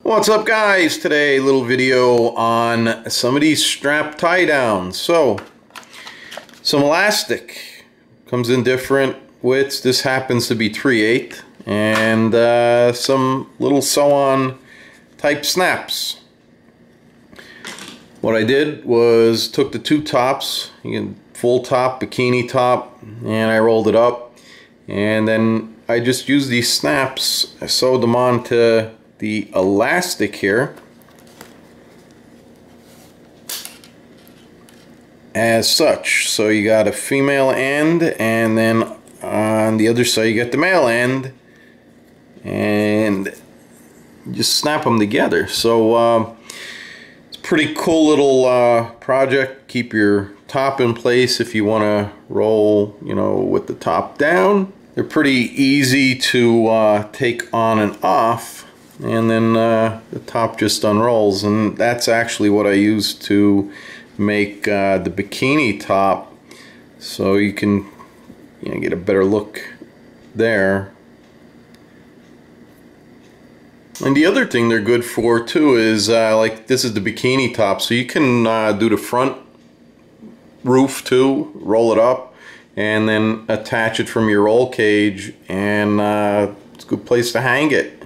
What's up, guys? Today a little video on some of these strap tie downs. So some elastic comes in different widths. This happens to be 3/8, and some little sew-on type snaps. What I did was took the two tops, full top, bikini top, and I rolled it up, and then I just used these snaps. I sewed them onto the elastic here as such. So you got a female end, and then on the other side you got the male end, and just snap them together. So it's a pretty cool little project. Keep your top in place if you want to roll, with the top down. They're pretty easy to take on and off, and then the top just unrolls, and that's actually what I used to make the bikini top, so you can get a better look there. And the other thing they're good for too is like this is the bikini top, so you can do the front roof too, roll it up, and then attach it from your roll cage, and it's a good place to hang it.